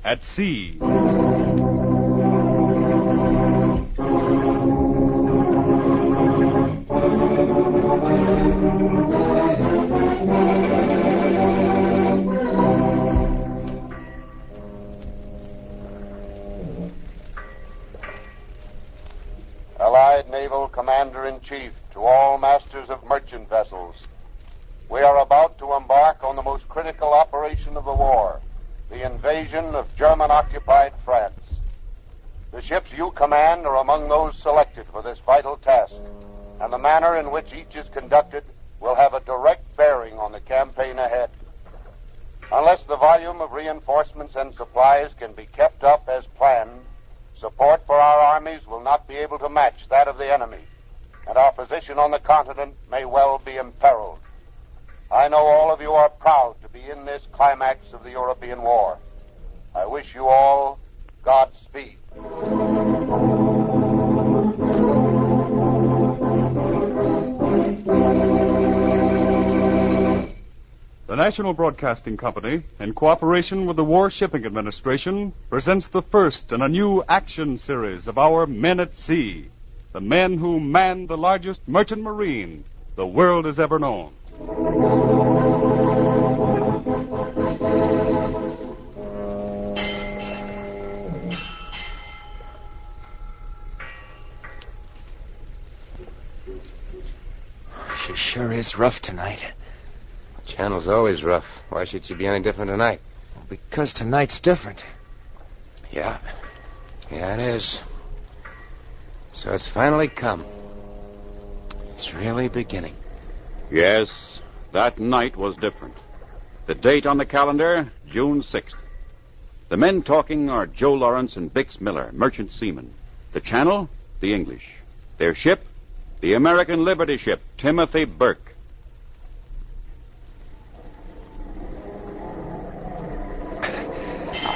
at sea. Allied Naval Commander-in-Chief, to all masters of merchant vessels, we are about to embark on the most critical operation of the war, the invasion of German-occupied France. The ships you command are among those selected for this vital task, and the manner in which each is conducted will have a direct bearing on the campaign ahead. Unless the volume of reinforcements and supplies can be kept up as planned, support for our armies will not be able to match that of the enemy, and our position on the continent may well be imperiled. I know all of you are proud to be in this climax of the European war. I wish you all Godspeed. The National Broadcasting Company, in cooperation with the War Shipping Administration, presents the first in a new action series of our Men at Sea, the men who manned the largest merchant marine the world has ever known. She sure is rough tonight. Channel's always rough. Why should she be any different tonight? Because tonight's different. Yeah. Yeah, it is. So it's finally come. It's really beginning. Yes, that night was different. The date on the calendar, June 6th. The men talking are Joe Lawrence and Bix Miller, merchant seamen. The channel, the English. Their ship, the American Liberty ship, Timothy Burke.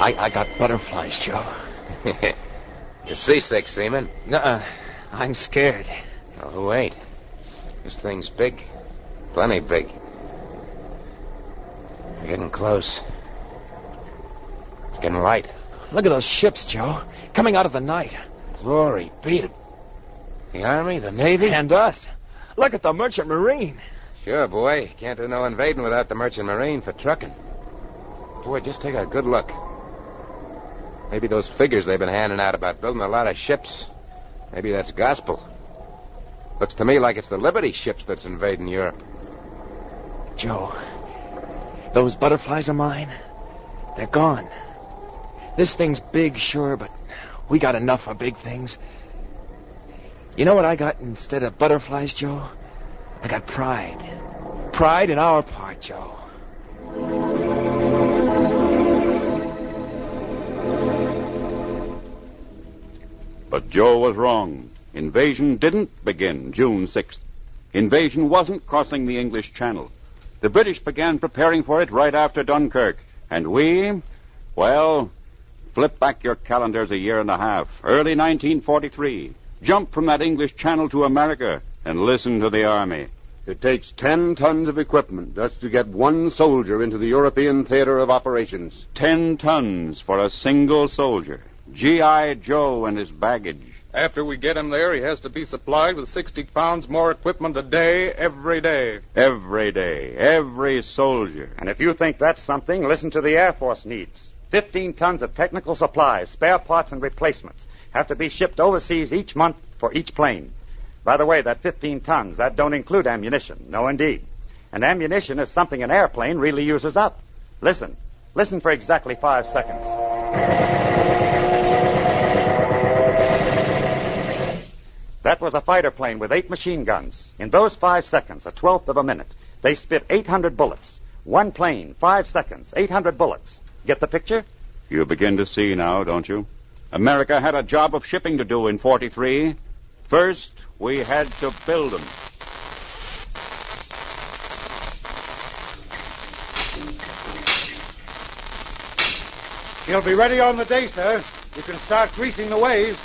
I got butterflies, Joe. You're seasick, seaman. Nuh-uh. I'm scared. Oh, who ain't? This thing's big. Plenty big. We're getting close. It's getting light. Look at those ships, Joe. Coming out of the night. Glory beat it. The Army, the Navy? And us. Look at the Merchant Marine. Sure, boy. Can't do no invading without the Merchant Marine for trucking. Boy, just take a good look. Maybe those figures they've been handing out about building a lot of ships. Maybe that's gospel. Looks to me like it's the Liberty ships that's invading Europe. Joe, those butterflies of mine, they're gone. This thing's big, sure, but we got enough for big things. You know what I got instead of butterflies, Joe? I got pride. Pride in our part, Joe. But Joe was wrong. Invasion didn't begin June 6th. Invasion wasn't crossing the English Channel. The British began preparing for it right after Dunkirk. And we, well, flip back your calendars a year and a half. Early 1943. Jump from that English Channel to America and listen to the Army. It takes 10 tons of equipment just to get one soldier into the European theater of operations. 10 tons for a single soldier. G.I. Joe and his baggage. After we get him there, he has to be supplied with 60 pounds more equipment a day, every day. Every day. Every soldier. And if you think that's something, listen to the Air Force needs. 15 tons of technical supplies, spare parts, and replacements have to be shipped overseas each month for each plane. By the way, that 15 tons, that don't include ammunition. No, indeed. And ammunition is something an airplane really uses up. Listen. Listen for exactly 5 seconds. That was a fighter plane with 8 machine guns. In those 5 seconds, a 12th of a minute, they spit 800 bullets. One plane, 5 seconds, 800 bullets. Get the picture? You begin to see now, don't you? America had a job of shipping to do in 43. First, we had to build them. He'll be ready on the day, sir. You can start greasing the ways.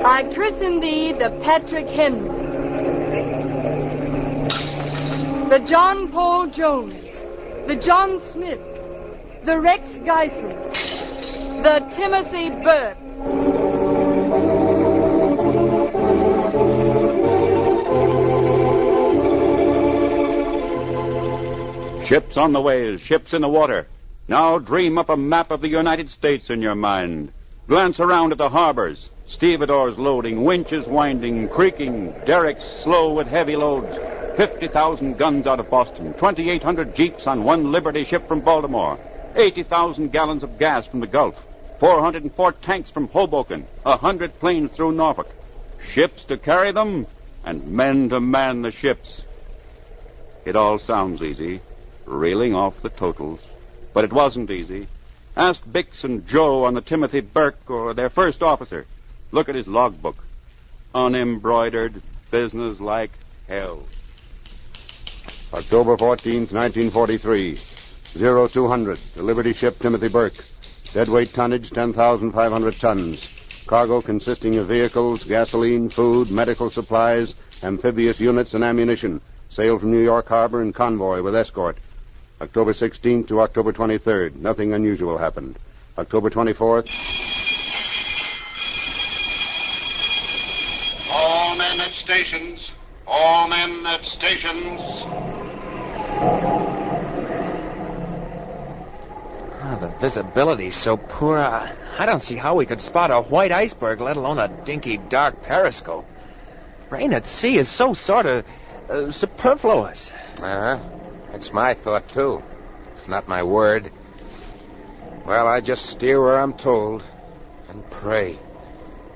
I christen thee the Patrick Henry. the John Paul Jones, the John Smith, the Rex Geisen, the Timothy Burke. Ships on the ways, ships in the water. Now dream up a map of the United States in your mind. Glance around at the harbors. Stevedores loading, winches winding, creaking, derricks slow with heavy loads. 50,000 guns out of Boston, 2,800 jeeps on one Liberty ship from Baltimore, 80,000 gallons of gas from the Gulf, 404 tanks from Hoboken, 100 planes through Norfolk. Ships to carry them, and men to man the ships. It all sounds easy, reeling off the totals. But it wasn't easy. Ask Bix and Joe on the Timothy Burke or their first officer. Look at his logbook. Unembroidered, business like hell. October 14th, 1943. 0200, the Liberty ship Timothy Burke. Deadweight tonnage 10,500 tons. Cargo consisting of vehicles, gasoline, food, medical supplies, amphibious units, and ammunition. Sailed from New York Harbor in convoy with escort. October 16th to October 23rd. Nothing unusual happened. October 24th. All men at stations. All men at stations. Oh, the visibility's so poor. I don't see how we could spot a white iceberg, let alone a dinky, dark periscope. Rain at sea is so sort of superfluous. Uh-huh. That's my thought, too. It's not my word. Well, I just steer where I'm told and pray.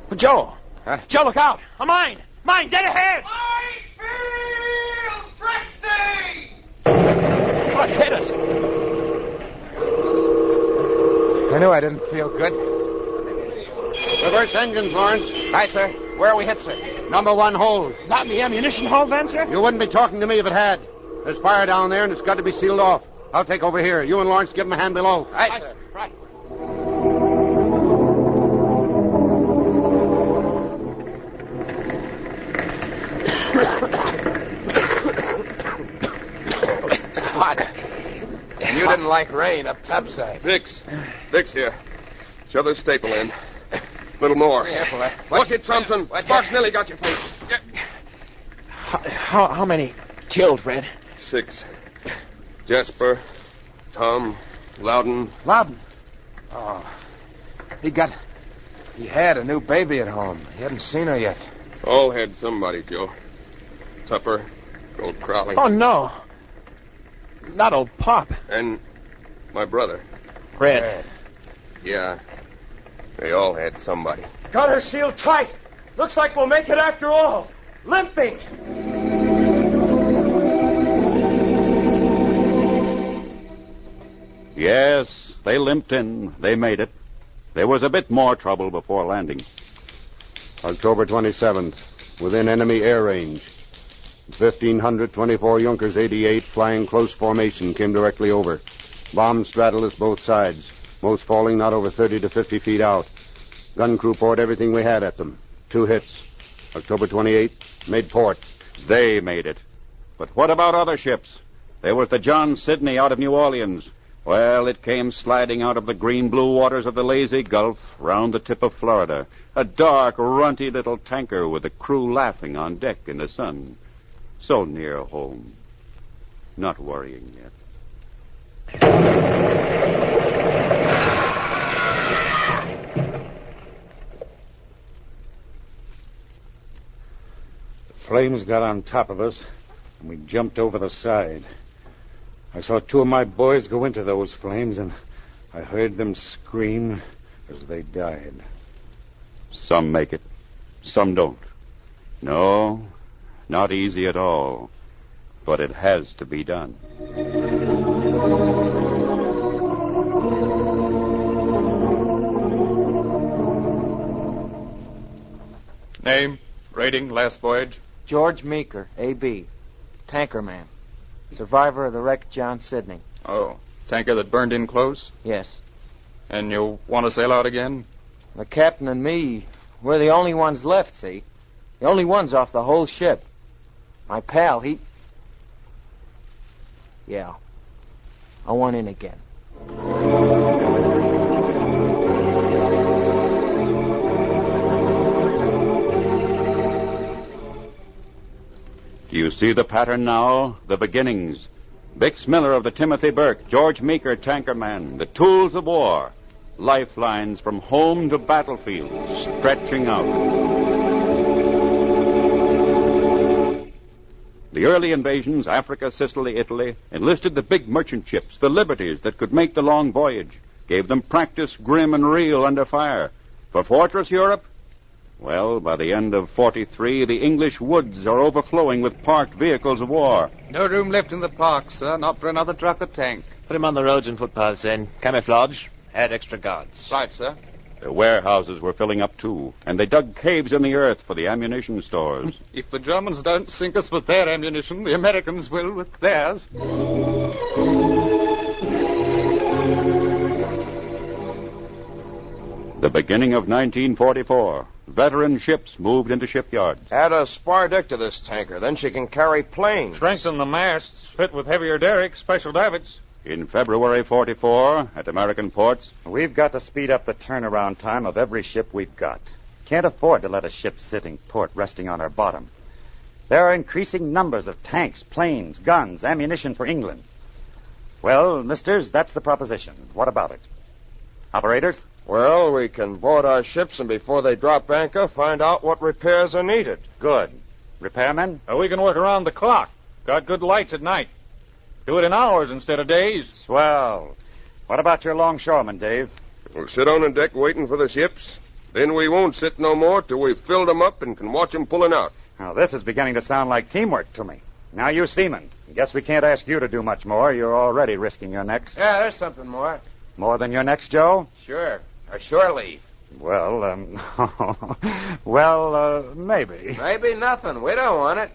But Joe! Huh? Joe, look out! A mine! Mine, dead ahead! I feel thrifty! What hit us? I knew I didn't feel good. Reverse engines, Lawrence. Hi, sir. Where are we hit, sir? Number 1 hold. Not in the ammunition hold, then, sir? You wouldn't be talking to me if it had. There's fire down there, and it's got to be sealed off. I'll take over here. You and Lawrence give him a hand below. Aye, sir. Right. It's hot. And you didn't like rain up topside. Bix here. Shove the staple in. A little more. Careful, Watch it, Thompson. Sparks nearly got your face. How many killed, Red? 6. Jasper, Tom, Loudon. Loudon? Oh. He had a new baby at home. He hadn't seen her yet. All had somebody, Joe. Tupper, old Crowley. Oh, no. Not old Pop. And my brother. Red. Yeah. They all had somebody. Got her sealed tight. Looks like we'll make it after all. Limping. Yes, they limped in. They made it. There was a bit more trouble before landing. October 27th, within enemy air range. 1,524 Junkers 88 flying close formation came directly over. Bombs straddled us both sides, most falling not over 30 to 50 feet out. Gun crew poured everything we had at them. 2 hits. October 28th, made port. They made it. But what about other ships? There was the John Sidney out of New Orleans. Well, it came sliding out of the green-blue waters of the lazy Gulf round the tip of Florida. A dark, runty little tanker with the crew laughing on deck in the sun. So near home. Not worrying yet. The flames got on top of us, and we jumped over the side. I saw 2 of my boys go into those flames, and I heard them scream as they died. Some make it. Some don't. No, not easy at all. But it has to be done. Name, rating, last voyage? George Meeker, A.B., tankerman. Survivor of the wreck John Sidney. Oh, tanker that burned in close? Yes. And you want to sail out again? The captain and me, we're the only ones left, see? The only ones off the whole ship. My pal, Yeah. I want in again. Do you see the pattern now? The beginnings. Bix Miller of the Timothy Burke, George Meeker, tankerman, the tools of war, lifelines from home to battlefield, stretching out. The early invasions, Africa, Sicily, Italy, enlisted the big merchant ships, the Libertys, that could make the long voyage, gave them practice grim and real under fire. For Fortress Europe, well, by the end of 43, the English woods are overflowing with parked vehicles of war. No room left in the park, sir, not for another truck or tank. Put him on the roads and footpaths, then. Camouflage. Add extra guards. Right, sir. The warehouses were filling up, too, and they dug caves in the earth for the ammunition stores. If the Germans don't sink us with their ammunition, the Americans will with theirs. The beginning of 1944. Veteran ships moved into shipyards. Add a spar deck to this tanker, then she can carry planes. Strengthen the masts, fit with heavier derricks, special davits. In February 44, at American ports, We've got to speed up the turnaround time of every ship we've got. Can't afford to let a ship sit in port resting on her bottom. There are increasing numbers of tanks, planes, guns, ammunition for England. Well, misters, that's the proposition. What about it? Operators? Well, we can board our ships and before they drop anchor, find out what repairs are needed. Good. Repairmen? We can work around the clock. Got good lights at night. Do it in hours instead of days. Swell. What about your longshoremen, Dave? We'll sit on the deck waiting for the ships. Then we won't sit no more till we've filled them up and can watch them pulling out. Now, this is beginning to sound like teamwork to me. Now, you seamen, guess we can't ask you to do much more. You're already risking your necks. Yeah, there's something more. More than your necks, Joe? Sure. A shore leave. Well, maybe. Maybe nothing. We don't want it.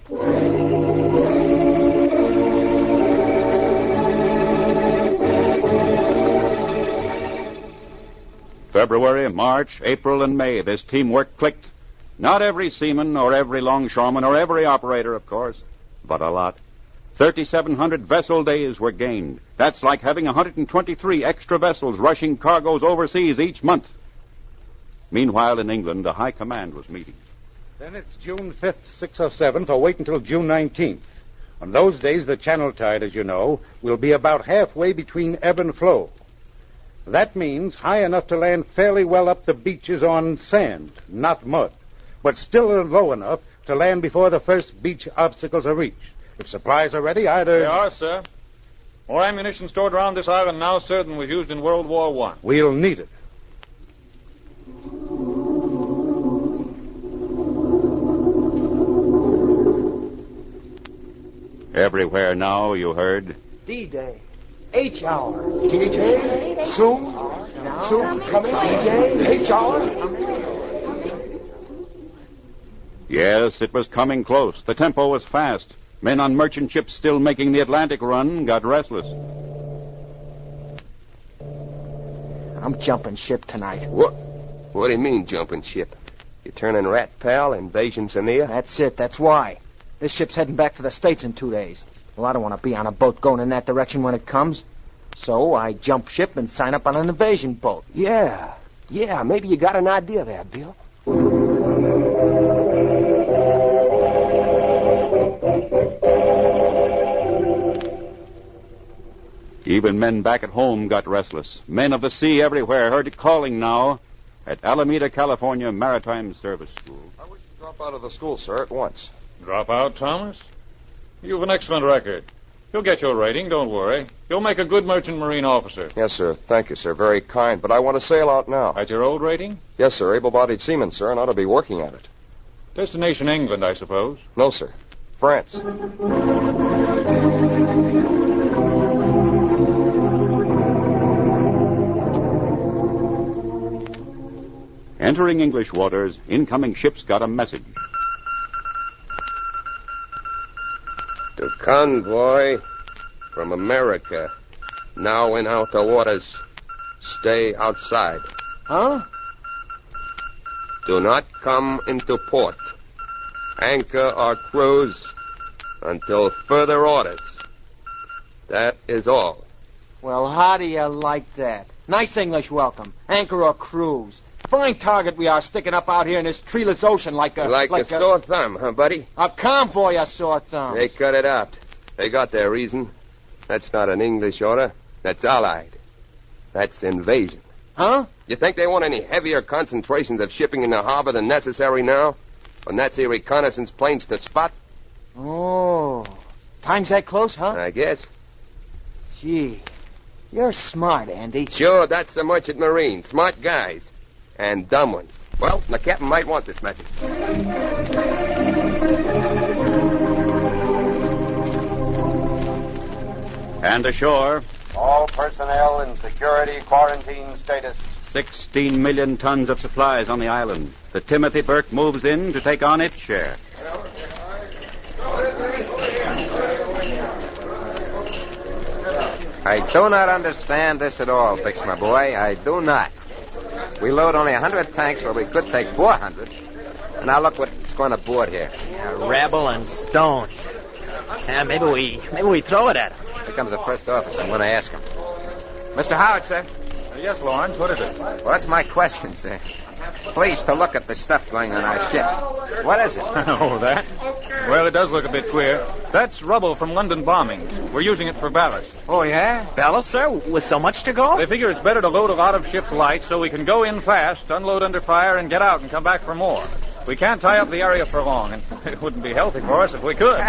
February, March, April, and May, this teamwork clicked. Not every seaman or every longshoreman or every operator, of course, but a lot. 3,700 vessel days were gained. That's like having 123 extra vessels rushing cargoes overseas each month. Meanwhile, in England, the High Command was meeting. Then it's June 5th, 607, or wait until June 19th. On those days, the channel tide, as you know, will be about halfway between ebb and flow. That means high enough to land fairly well up the beaches on sand, not mud, but still low enough to land before the first beach obstacles are reached. If supplies are ready, They are, sir. More ammunition stored around this island now, sir, than was used in World War I. We'll need it. Everywhere now, you heard. D-Day. H-hour. DJ? Soon? Soon coming? DJ? H-hour? Yes, it was coming close. The tempo was fast. Men on merchant ships still making the Atlantic run got restless. I'm jumping ship tonight. What do you mean, jumping ship? You turning rat pal, invasion's near? That's it. That's why. This ship's heading back to the States in 2 days. Well, I don't want to be on a boat going in that direction when it comes. So I jump ship and sign up on an invasion boat. Yeah, maybe you got an idea there, Bill. Even men back at home got restless. Men of the sea everywhere heard it calling now at Alameda, California Maritime Service School. I wish to drop out of the school, sir, at once. Drop out, Thomas? You've an excellent record. You'll get your rating, don't worry. You'll make a good merchant marine officer. Yes, sir. Thank you, sir. Very kind. But I want to sail out now. At your old rating? Yes, sir. Able-bodied seaman, sir, and ought to be working at it. Destination England, I suppose. No, sir. France. Entering English waters, incoming ships got a message. The convoy from America, now in outer waters. Stay outside. Huh? Do not come into port. Anchor or cruise until further orders. That is all. Well, how do you like that? Nice English welcome. Anchor or cruise. Fine target we are sticking up out here in this treeless ocean like a... Like a sore thumb, huh, buddy? A convoy of sore thumbs. They cut it out. They got their reason. That's not an English order. That's Allied. That's invasion. Huh? You think they want any heavier concentrations of shipping in the harbor than necessary now? Or Nazi reconnaissance planes to spot? Oh. Time's that close, huh? I guess. Gee. You're smart, Andy. Sure, that's the merchant marine. Smart guys. And dumb ones. Well, the captain might want this message. And ashore, All personnel in security quarantine status. 16 million tons of supplies on the island. The Timothy Burke moves in to take on its share. I do not understand this at all, Fix, my boy. I do not. We load only 100 tanks where we could take 400. And now look what's going aboard here. Yeah, rebel and stones. Yeah, maybe we throw it at him. Here comes the first officer. I'm going to ask him. Mr. Howard, sir. Yes, Lawrence, what is it? Well, that's my question, sir. Please to look at the stuff going on our ship. What is it? Oh, that? Well, it does look a bit queer. That's rubble from London bombings. We're using it for ballast. Oh, yeah? Ballast, sir? With so much to go? They figure it's better to load a lot of ship's light so we can go in fast, unload under fire, and get out and come back for more. We can't tie up the area for long, and it wouldn't be healthy for us if we could.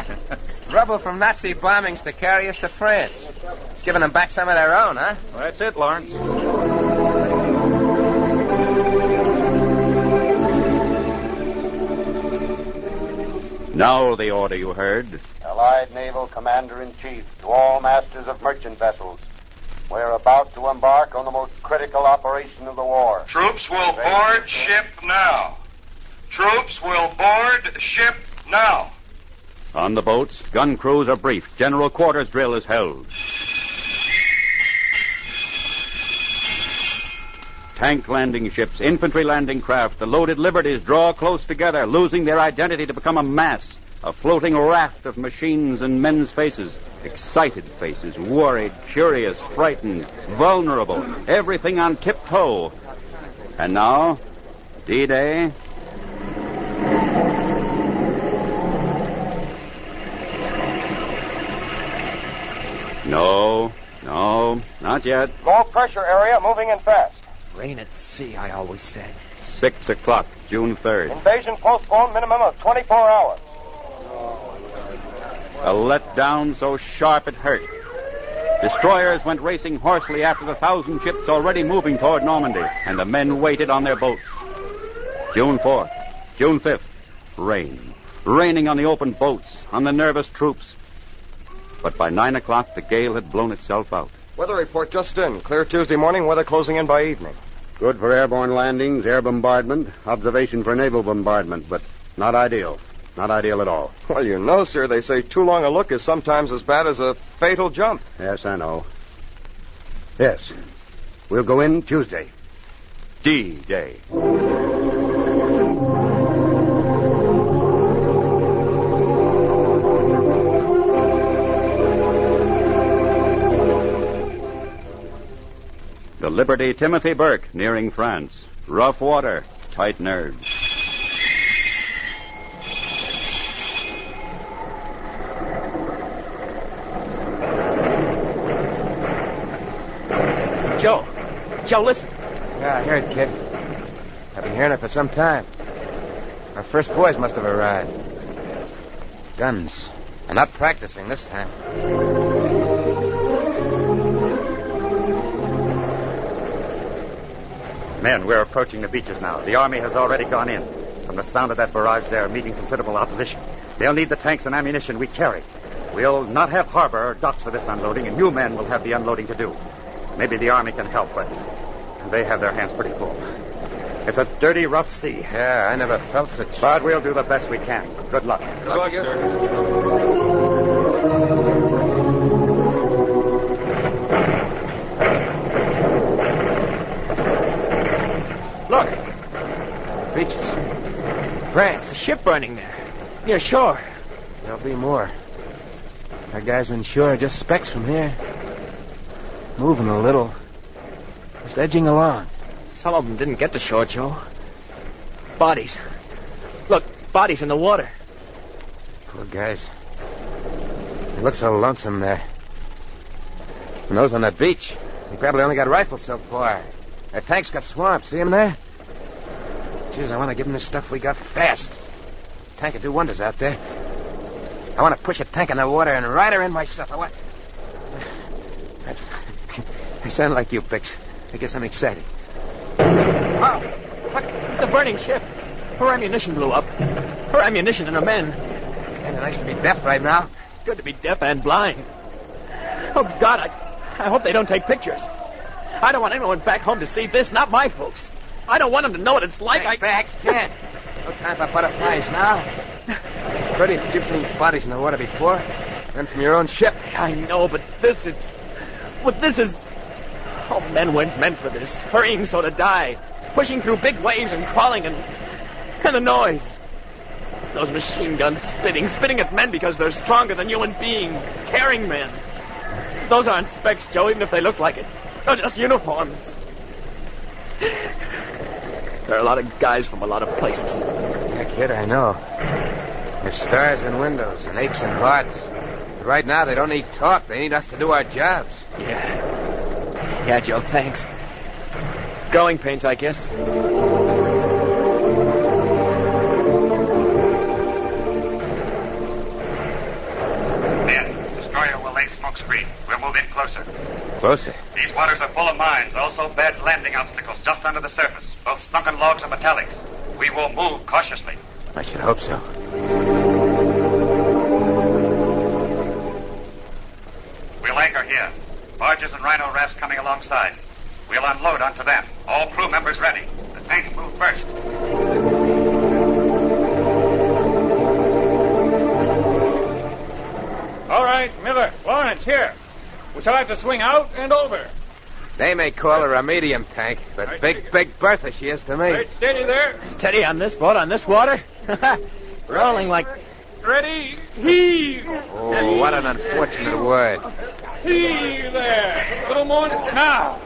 Rubble from Nazi bombings to carry us to France. It's giving them back some of their own, huh? Well, that's it, Lawrence. Now the order you heard. Allied Naval Commander-in-Chief to all masters of merchant vessels. We're about to embark on the most critical operation of the war. Troops will board ship now. Troops will board ship now. On the boats, gun crews are briefed. General quarters drill is held. Tank landing ships, infantry landing craft, the loaded Liberties draw close together, losing their identity to become a mass, a floating raft of machines and men's faces. Excited faces, worried, curious, frightened, vulnerable, everything on tiptoe. And now, D-Day. No, not yet. Low pressure area moving in fast. Rain at sea, I always said. 6 o'clock, June 3rd. Invasion postponed minimum of 24 hours. A letdown so sharp it hurt. Destroyers went racing hoarsely after the 1,000 ships already moving toward Normandy, and the men waited on their boats. June 4th, June 5th, rain. Raining on the open boats, on the nervous troops. But by 9 o'clock, the gale had blown itself out. Weather report just in. Clear Tuesday morning, weather closing in by evening. Good for airborne landings, air bombardment, observation for naval bombardment, but not ideal. Not ideal at all. Well, you know, sir, they say too long a look is sometimes as bad as a fatal jump. Yes, I know. Yes. We'll go in Tuesday. D-Day. The Liberty Timothy Burke nearing France. Rough water, tight nerves. Joe, listen. Yeah, I heard, kid. I've been hearing it for some time. Our first boys must have arrived. Guns. I'm not practicing this time. Men, we're approaching the beaches now. The Army has already gone in. From the sound of that barrage, they are meeting considerable opposition. They'll need the tanks and ammunition we carry. We'll not have harbor or docks for this unloading, and you men will have the unloading to do. Maybe the Army can help, but they have their hands pretty full. It's a dirty, rough sea. Yeah, I never felt such... But we'll do the best we can. Good luck. Good luck, sir. Look. Beaches. France. A ship burning there. Near shore. There'll be more. Our guys in shore are just specks from here. Moving a little. Just edging along. Some of them didn't get to shore, Joe. Bodies. Look, bodies in the water. Poor guys. They look so lonesome there. And those on that beach, they probably only got rifles so far. Their tanks got swamped. See them there? Jeez, I want to give them the stuff we got fast. Tank could do wonders out there. I want to push a tank in the water and ride her in myself. I want... I sound like you, Bix. I guess I'm excited. Oh, look, the burning ship. Her ammunition blew up. Her ammunition and her men. Kind of nice to be deaf right now. Good to be deaf and blind. Oh, God, I hope they don't take pictures. I don't want anyone back home to see this, not my folks. I don't want them to know what it's like. Facts, can't. No time for butterflies now. Pretty, you've seen bodies in the water before. And from your own ship. I know, but this is... Oh, men weren't meant for this. Hurrying so to die. Pushing through big waves and crawling and the noise. Those machine guns spitting at men because they're stronger than human beings. Tearing men. Those aren't specs, Joe, even if they look like it. They're just uniforms. There are a lot of guys from a lot of places. Yeah, kid, I know. There's stars and windows and aches and hearts. But right now, they don't need talk. They need us to do our jobs. Yeah, Joe, thanks. Growing pains, I guess. Destroyer will lay smoke screen. We'll move in closer. Closer? These waters are full of mines, also bad landing obstacles just under the surface, both sunken logs and metallics. We will move cautiously. I should hope so. We'll anchor here. Barges and rhino rafts coming alongside. We'll unload onto them. All crew members ready. The tanks move first. All right, Miller, Lawrence, here. We shall have to swing out and over. They may call her a medium tank, but Right, big Bertha she is to me. Right, steady there. Steady on this boat, on this water? Rolling like... Ready, heave. Oh, what an unfortunate word. Heave there. A little more now.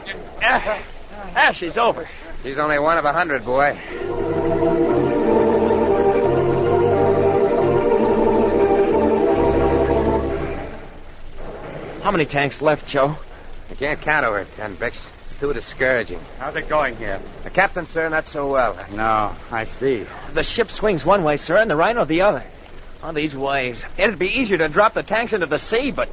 She's over. She's only one of 100, boy. How many tanks left, Joe? I can't count over 10, Bix. It's too discouraging. How's it going here? The captain, sir, not so well. No, I see. The ship swings one way, sir, and the rhino the other. On these waves. It'd be easier to drop the tanks into the sea, but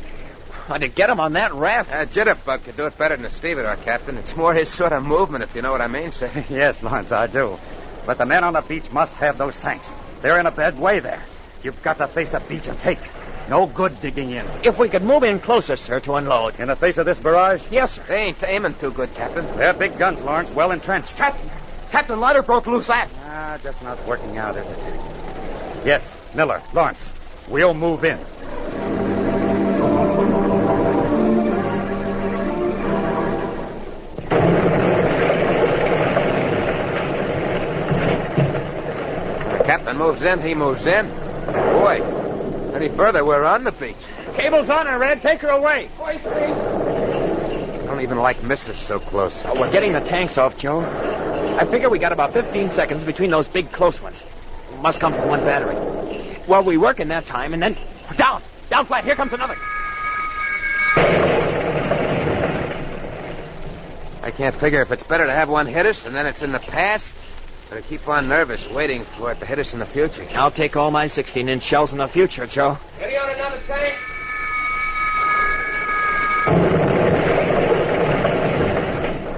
to get them on that raft... Jitterbug could do it better than the stevedore, Captain. It's more his sort of movement, if you know what I mean, sir. Yes, Lawrence, I do. But the men on the beach must have those tanks. They're in a bad way there. You've got to face the beach and take. No good digging in. If we could move in closer, sir, to unload. In the face of this barrage? Yes, sir. They ain't aiming too good, Captain. They're big guns, Lawrence, well entrenched. Captain, ladder broke loose aft. Just not working out, is it? Yes, Miller, Lawrence, we'll move in. The captain moves in, he moves in. Boy, any further, we're on the beach. Cable's on her, Red. Take her away. I don't even like misses so close. We're getting the tanks off, Joe. I figure we got about 15 seconds between those big close ones. Must come from one battery. Well, we work in that time, and then... Down flat. Here comes another. I can't figure if it's better to have one hit us and then it's in the past, or to keep on nervous waiting for it to hit us in the future. I'll take all my 16-inch shells in the future, Joe. Ready on another tank?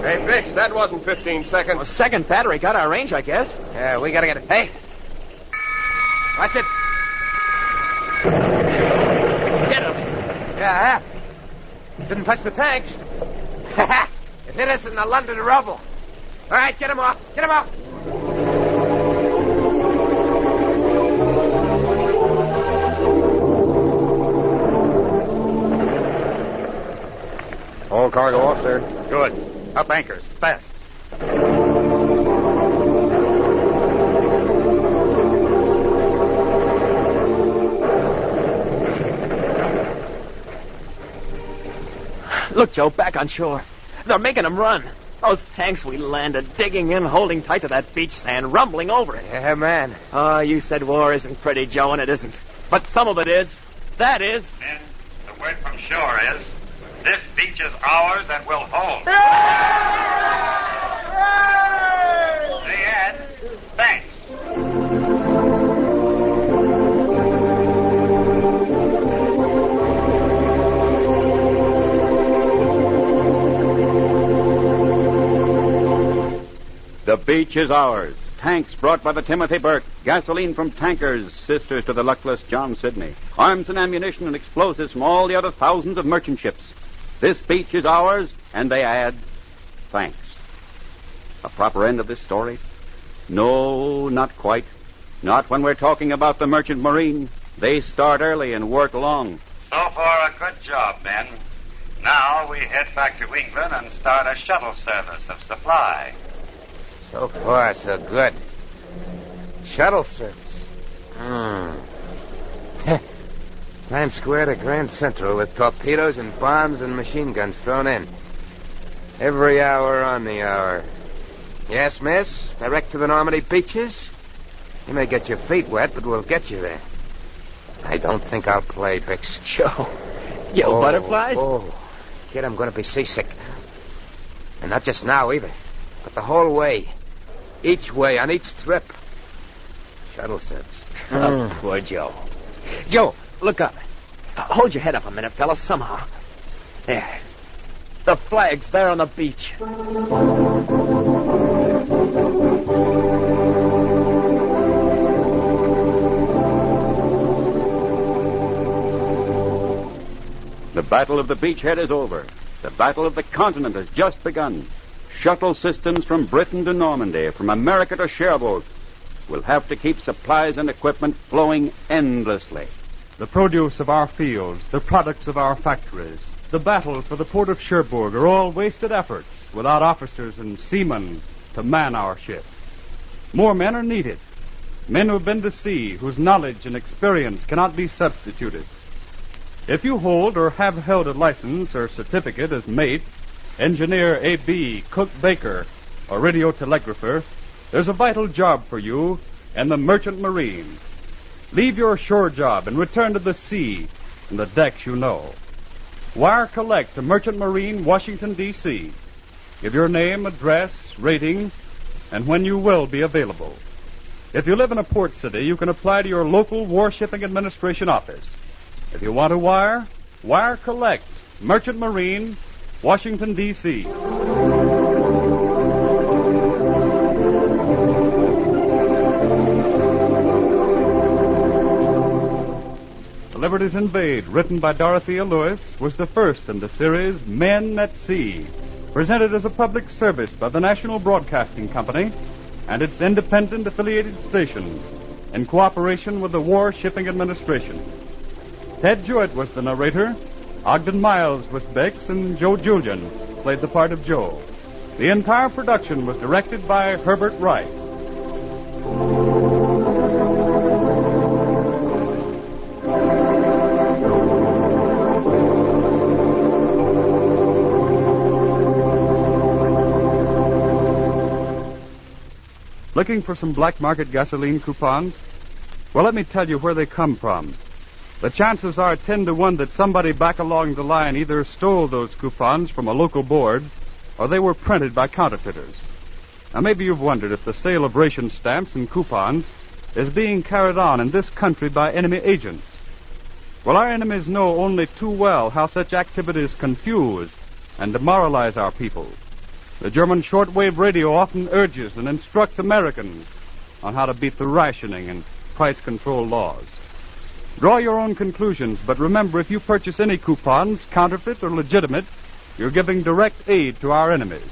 Hey, Bix, that wasn't 15 seconds. Well, second battery got our range, I guess. Yeah, we gotta get it. Hey! Watch it. Get us. Yeah, didn't touch the tanks. It hit us in the London rubble. All right, get him off. Get him off. All cargo off, sir. Good. Up anchors, fast. Look, Joe, back on shore. They're making them run. Those tanks we landed, digging in, holding tight to that beach sand, rumbling over it. Yeah, man. Oh, you said war isn't pretty, Joe, and it isn't. But some of it is. That is. Men, the word from shore is, this beach is ours and will hold. They add, thanks. The beach is ours. Tanks brought by the Timothy Burke. Gasoline from tankers, sisters to the luckless John Sidney. Arms and ammunition and explosives from all the other thousands of merchant ships. This beach is ours, and they add, thanks. A proper end of this story? No, not quite. Not when we're talking about the merchant marine. They start early and work long. So far, a good job, men. Now we head back to England and start a shuttle service of supply. So far, so good. Shuttle service. Times Square to Grand Central with torpedoes and bombs and machine guns thrown in. Every hour on the hour. Yes, miss? Direct to the Normandy beaches? You may get your feet wet, but we'll get you there. I don't think I'll play tricks. Joe. Yo, butterflies? Oh, kid, I'm going to be seasick. And not just now, either. But the whole way. Each way, on each trip. Shuttle service. Oh, poor Joe. Joe, look up. Hold your head up a minute, fellas, somehow. There. The flag's there on the beach. The battle of the beachhead is over. The battle of the continent has just begun. Shuttle systems from Britain to Normandy, from America to Cherbourg, will have to keep supplies and equipment flowing endlessly. The produce of our fields, the products of our factories, the battle for the port of Cherbourg are all wasted efforts without officers and seamen to man our ships. More men are needed. Men who have been to sea, whose knowledge and experience cannot be substituted. If you hold or have held a license or certificate as mate, engineer A.B., cook baker, or radio telegrapher, there's a vital job for you in the merchant marine. Leave your shore job and return to the sea and the decks you know. Wire collect to Merchant Marine, Washington, D.C. Give your name, address, rating, and when you will be available. If you live in a port city, you can apply to your local Warshipping Administration office. If you want to wire, wire collect, Merchant Marine, Washington, D.C. The Libertys Invade, written by Dorothea Lewis, was the first in the series Men at Sea, presented as a public service by the National Broadcasting Company and its independent affiliated stations in cooperation with the War Shipping Administration. Ted Jewett was the narrator, Ogden Miles was Bex, and Joe Julian played the part of Joe. The entire production was directed by Herbert Rice. Looking for some black market gasoline coupons? Well, let me tell you where they come from. The chances are 10 to 1 that somebody back along the line either stole those coupons from a local board or they were printed by counterfeiters. Now, maybe you've wondered if the sale of ration stamps and coupons is being carried on in this country by enemy agents. Well, our enemies know only too well how such activities confuse and demoralize our people. The German shortwave radio often urges and instructs Americans on how to beat the rationing and price control laws. Draw your own conclusions, but remember, if you purchase any coupons, counterfeit or legitimate, you're giving direct aid to our enemies.